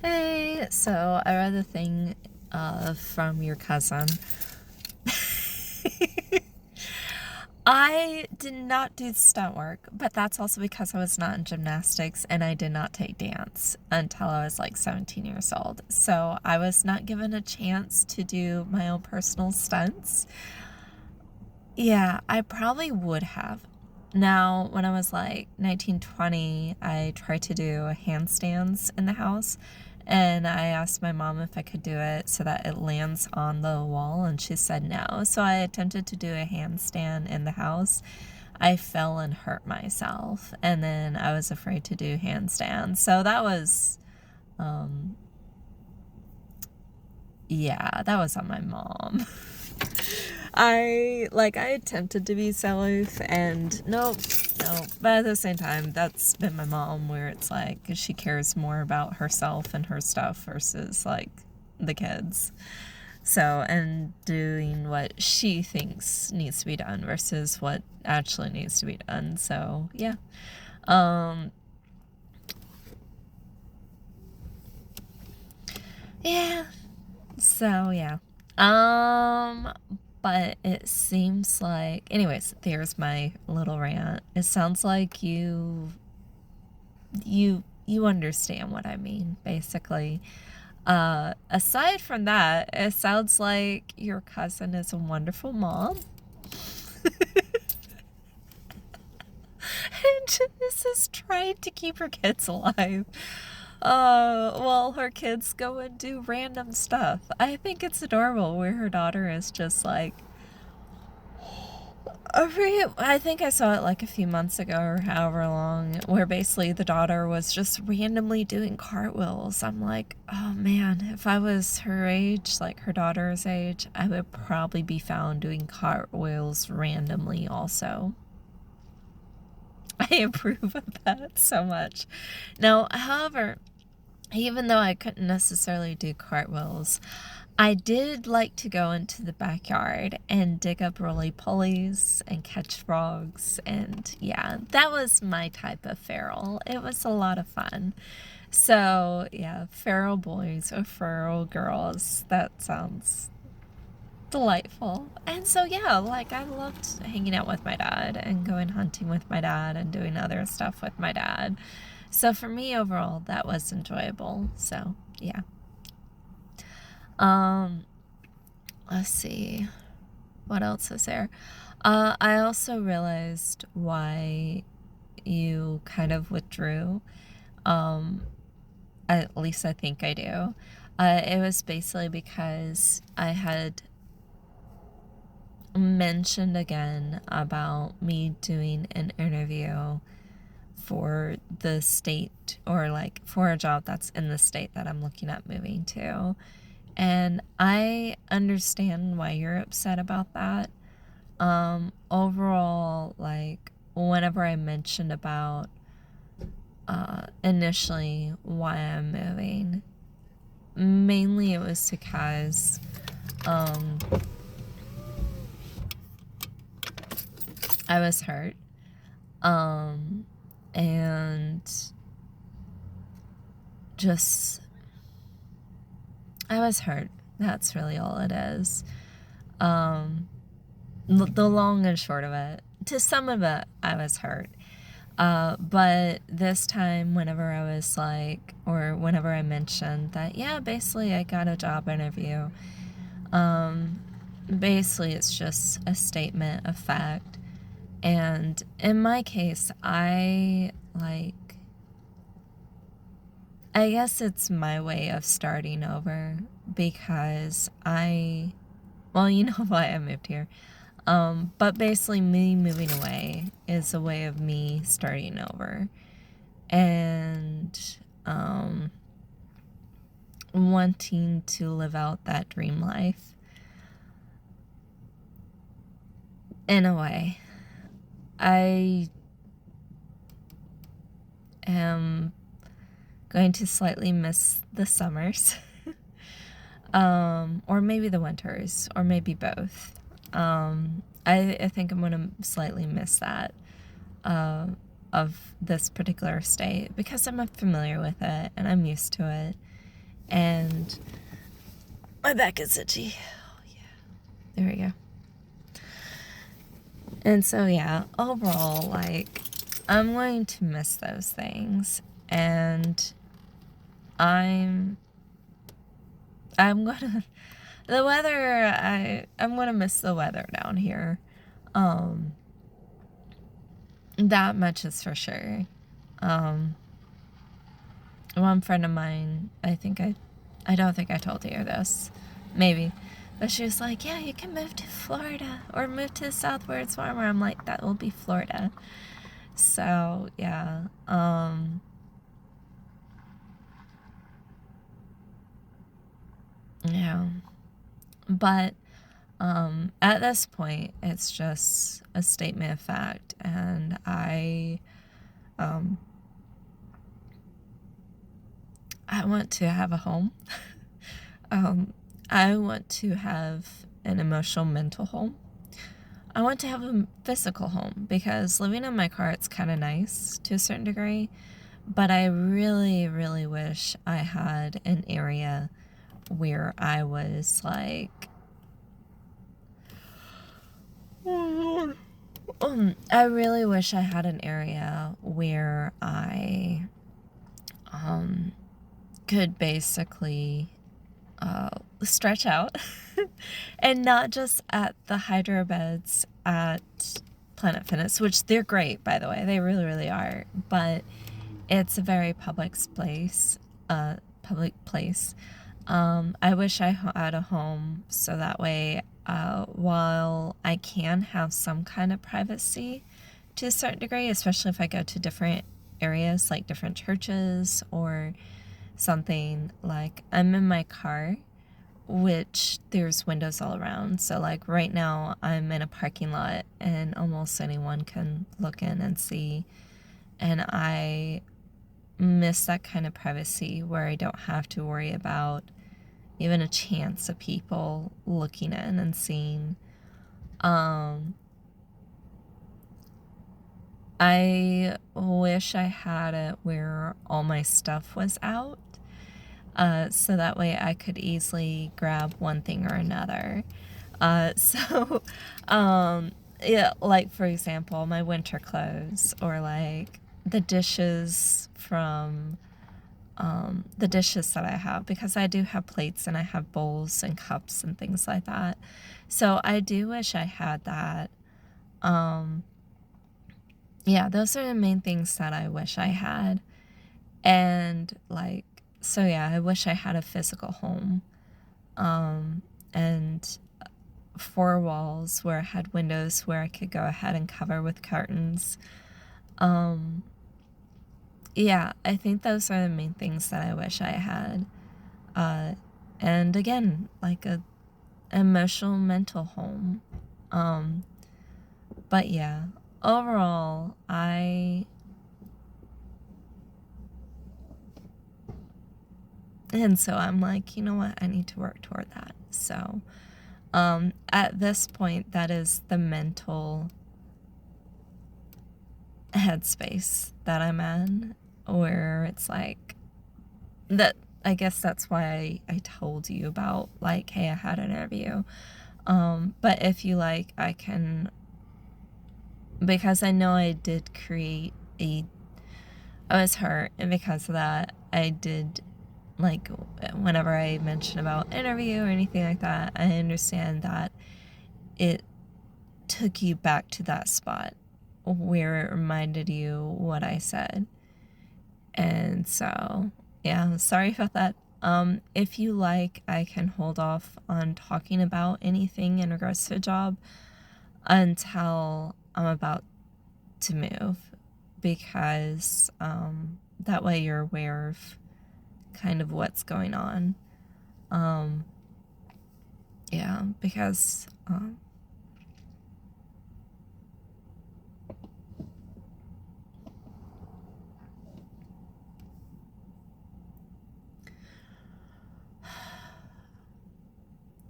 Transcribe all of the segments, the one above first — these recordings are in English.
Hey, so I read the thing from your cousin. I did not do stunt work, but that's also because I was not in gymnastics and I did not take dance until I was like 17 years old. So I was not given a chance to do my own personal stunts. Yeah, I probably would have. Now, when I was like 19, 20, I tried to do handstands in the house, and I asked my mom if I could do it so that it lands on the wall, and she said no. So I attempted to do a handstand in the house. I fell and hurt myself, and then I was afraid to do handstands. So that was, um, yeah, that was on my mom. I attempted to be safe and nope, nope. But at the same time, that's been my mom where it's like she cares more about herself and her stuff versus like the kids. So, and doing what she thinks needs to be done versus what actually needs to be done. So, yeah. Um, yeah. So, yeah. Um, but it seems like, anyways, there's my little rant. It sounds like you understand what I mean, basically. Aside from that, it sounds like your cousin is a wonderful mom. And just is trying to keep her kids alive. Well, her kids go and do random stuff. I think it's adorable where her daughter is just like, I think I saw it like a few months ago or however long, where basically the daughter was just randomly doing cartwheels. I'm like, oh man, if I was her age, like her daughter's age, I would probably be found doing cartwheels randomly also. I approve of that so much. Now, however, even though I couldn't necessarily do cartwheels, I did like to go into the backyard and dig up roly-polies and catch frogs, and yeah, that was my type of feral. It was a lot of fun. So, yeah, feral boys or feral girls, that sounds delightful. And so, yeah, like I loved hanging out with my dad and going hunting with my dad and doing other stuff with my dad. So, for me, overall, that was enjoyable. So, yeah. Um, let's see. What else is there? I also realized why you kind of withdrew. Um, at least I think I do. It was basically because I had mentioned again about me doing an interview for the state or like for a job that's in the state that I'm looking at moving to. And I understand why you're upset about that. Overall, like, whenever I mentioned about, initially why I'm moving, mainly it was because, um, I was hurt, um, and just, I was hurt. That's really all it is. Um, the long and short of it, to some of it, I was hurt. But this time, whenever I was like, or whenever I mentioned that, yeah, basically I got a job interview, um, basically it's just a statement of fact. And in my case, I guess it's my way of starting over because well, you know why I moved here. But basically, me moving away is a way of me starting over. And wanting to live out that dream life in a way. I am going to slightly miss the summers, or maybe the winters, or maybe both. I think I'm going to slightly miss that of this particular state because I'm familiar with it and I'm used to it. And my back is itchy. Oh, yeah. There we go. And so, yeah, overall, like, I'm going to miss those things. And I'm gonna, the weather, I'm gonna miss the weather down here. That much is for sure. One friend of mine, I don't think I told you this, maybe, but she was like, yeah, you can move to Florida or move to the South where it's warmer. I'm like, that will be Florida. So, yeah, yeah, but, at this point, it's just a statement of fact, and um, I want to have a home. I want to have an emotional, mental home. I want to have a physical home because living in my car, it's kind of nice to a certain degree, but I really, really wish I had an area where I was like, I really wish I had an area where I could basically stretch out and not just at the hydro beds at Planet Fitness, which they're great, by the way. They really, really are. But it's a very public place. I wish I had a home so that way, while I can have some kind of privacy to a certain degree, especially if I go to different areas like different churches or something, like I'm in my car, which there's windows all around. So like right now I'm in a parking lot and almost anyone can look in and see. And I miss that kind of privacy where I don't have to worry about even a chance of people looking in and seeing. I wish I had it where all my stuff was out, so that way I could easily grab one thing or another. So, yeah, like for example, my winter clothes or like the dishes from the dishes that I have, because I do have plates and I have bowls and cups and things like that. So I do wish I had that. Um, yeah, those are the main things that I wish I had. And like, so yeah, I wish I had a physical home. And four walls where I had windows where I could go ahead and cover with curtains. Yeah, I think those are the main things that I wish I had. Uh, and again, like a emotional mental home. Um, but yeah, overall, and so I'm like, you know what, I need to work toward that. So, at this point, that is the mental headspace that I'm in, where it's like, that, I guess that's why I told you about, like, hey, I had an interview. But if you like, I can, because I know I did I was hurt, and because of that, I did, like, whenever I mention about interview or anything like that, I understand that it took you back to that spot where it reminded you what I said. And so, yeah, sorry about that. If you like, I can hold off on talking about anything in regards to a job until I'm about to move, because that way you're aware of kind of what's going on. Yeah, because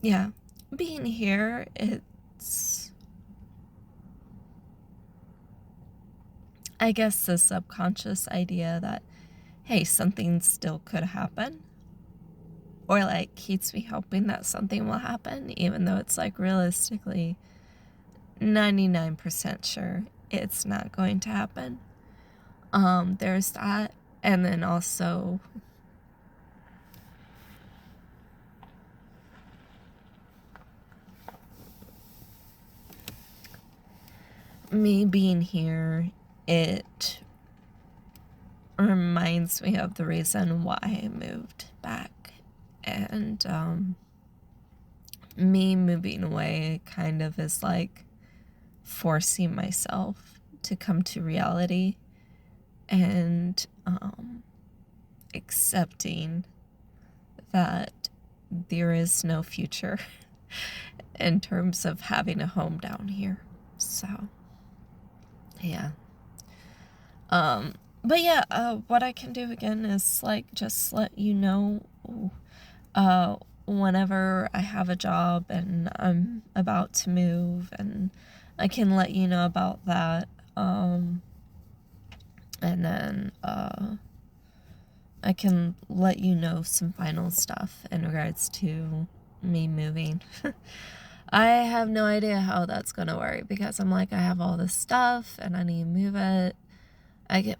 yeah, being here, it's, I guess, the subconscious idea that, hey, something still could happen. or like keeps me hoping that something will happen, even though it's like realistically 99% sure it's not going to happen. There's that. And then also me being here, it reminds me of the reason why I moved back. And me moving away kind of is like forcing myself to come to reality and accepting that there is no future in terms of having a home down here. So, yeah. But yeah, what I can do again is like just let you know whenever I have a job and I'm about to move, and I can let you know about that. And then I can let you know some final stuff in regards to me moving. I have no idea how that's gonna work because I'm like, I have all this stuff and I need to move it.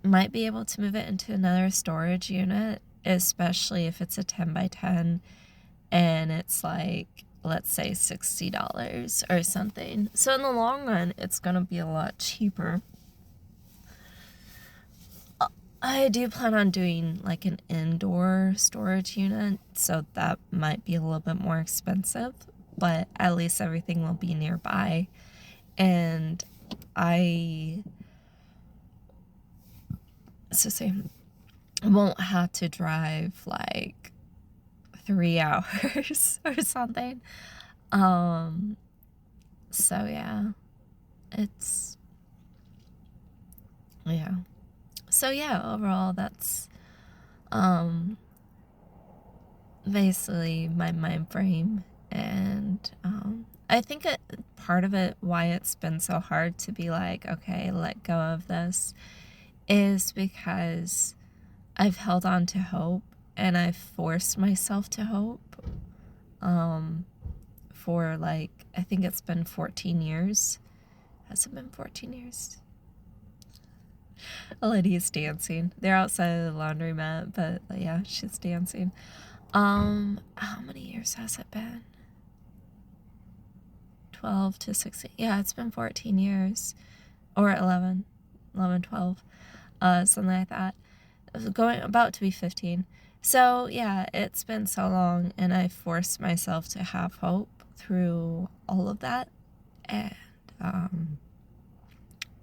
Might be able to move it into another storage unit, especially if it's a 10 by 10 and it's like, let's say $60 or something. So in the long run, it's gonna be a lot cheaper. I do plan on doing like an indoor storage unit, so that might be a little bit more expensive, but at least everything will be nearby. And I won't have to drive like 3 hours or something. So yeah, it's, yeah. So yeah, overall, that's basically my mind frame. And I think part of it, why it's been so hard to be like, okay, let go of this, is because I've held on to hope and I've forced myself to hope for like, I think it's been 14 years. Has it been 14 years? A lady is dancing. They're outside of the laundromat, but yeah, she's dancing. How many years has it been? 12 to 16. Yeah, it's been 14 years. Or 11, 12. Something like that. About to be 15. So yeah, it's been so long, and I forced myself to have hope through all of that, and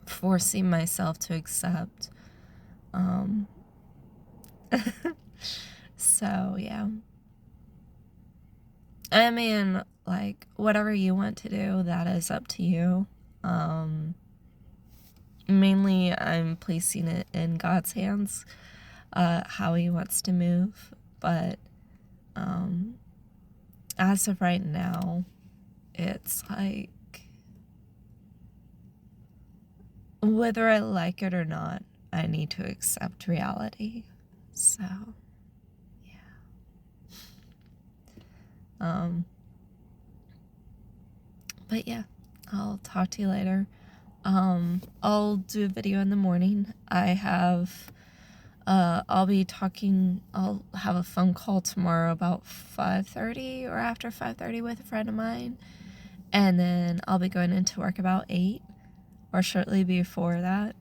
forcing myself to accept. So yeah. I mean, like, whatever you want to do, that is up to you. Mainly, I'm placing it in God's hands, how He wants to move. But as of right now, it's like, whether I like it or not, I need to accept reality. So, yeah. But yeah, I'll talk to you later. I'll do a video in the morning. I'll be talking, I'll have a phone call tomorrow about 5:30 or after 5:30 with a friend of mine. And then I'll be going into work about 8 or shortly before that.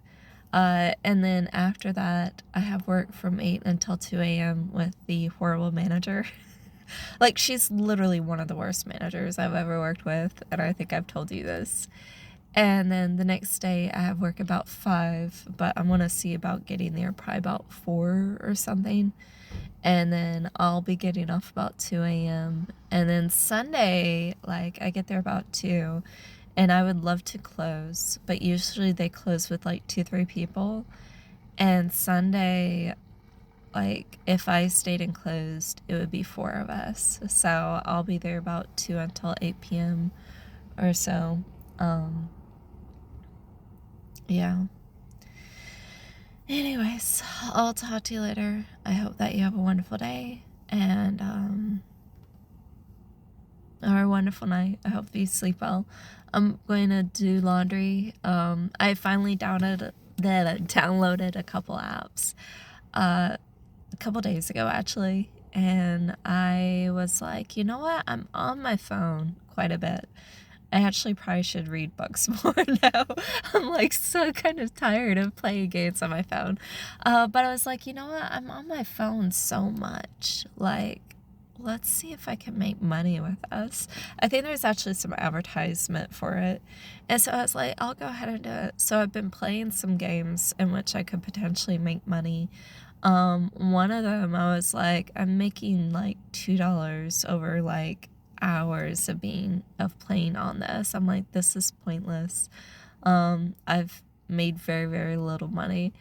And then after that, I have work from 8 until 2 a.m. with the horrible manager. Like, she's literally one of the worst managers I've ever worked with, and I think I've told you this. And then the next day, I have work about 5, but I want to see about getting there probably about 4 or something. And then I'll be getting off about 2 a.m. And then Sunday, like, I get there about 2, and I would love to close, but usually they close with like 2-3 people. And Sunday, like, if I stayed and closed, it would be 4 of us. So I'll be there about 2 until 8 p.m. or so. Yeah. Anyways, I'll talk to you later. I hope that you have a wonderful day, and wonderful night. I hope you sleep well. I'm going to do laundry. I finally downloaded a couple apps a couple days ago, actually. And I was like, you know what? I'm on my phone quite a bit. I actually probably should read books more now. I'm like so kind of tired of playing games on my phone. But I was like, you know what? I'm on my phone so much. Like, let's see if I can make money with this. I think there's actually some advertisement for it. And so I was like, I'll go ahead and do it. So I've been playing some games in which I could potentially make money. One of them, I was like, I'm making like $2 over like hours of playing on this. I'm like, this is pointless. I've made very, very little money.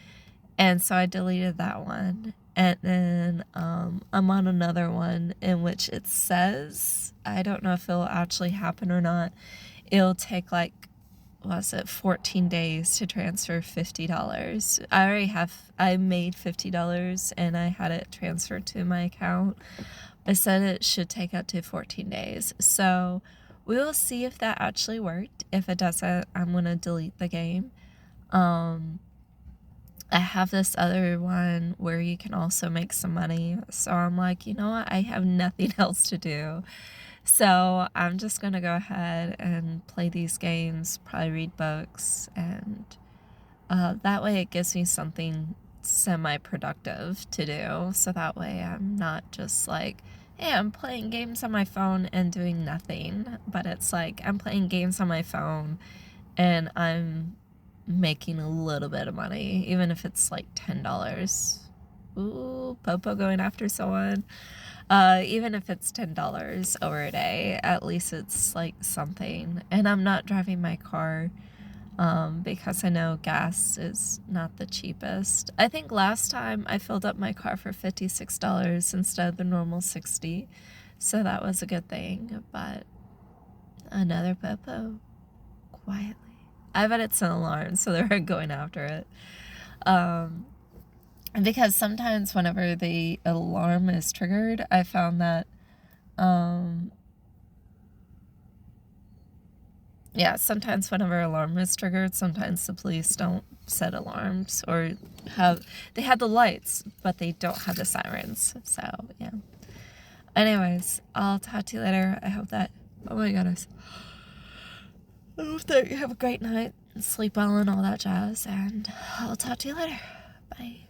And so I deleted that one. And then I'm on another one in which it says, I don't know if it'll actually happen or not. It'll take like, was it 14 days to transfer $50. I made $50 and I had it transferred to my account. I said it should take up to 14 days. So we will see if that actually worked. If it doesn't, I'm going to delete the game. I have this other one where you can also make some money. So I'm like, you know what? I have nothing else to do. So I'm just going to go ahead and play these games, probably read books, and that way it gives me something semi-productive to do. So that way I'm not just like, hey, I'm playing games on my phone and doing nothing. But it's like I'm playing games on my phone and I'm making a little bit of money, even if it's like $10. Ooh, Popo going after someone. Even if it's $10 over a day, at least it's like something. And I'm not driving my car because I know gas is not the cheapest. I think last time I filled up my car for $56 instead of the normal $60. So that was a good thing. But another Popo, quietly. I bet it's an alarm, so they're going after it. Because sometimes whenever the alarm is triggered, I found that, sometimes whenever alarm is triggered, sometimes the police don't set alarms or they have the lights, but they don't have the sirens. So, yeah. Anyways, I'll talk to you later. Oh my goodness. I hope that you have a great night and sleep well and all that jazz, and I'll talk to you later. Bye.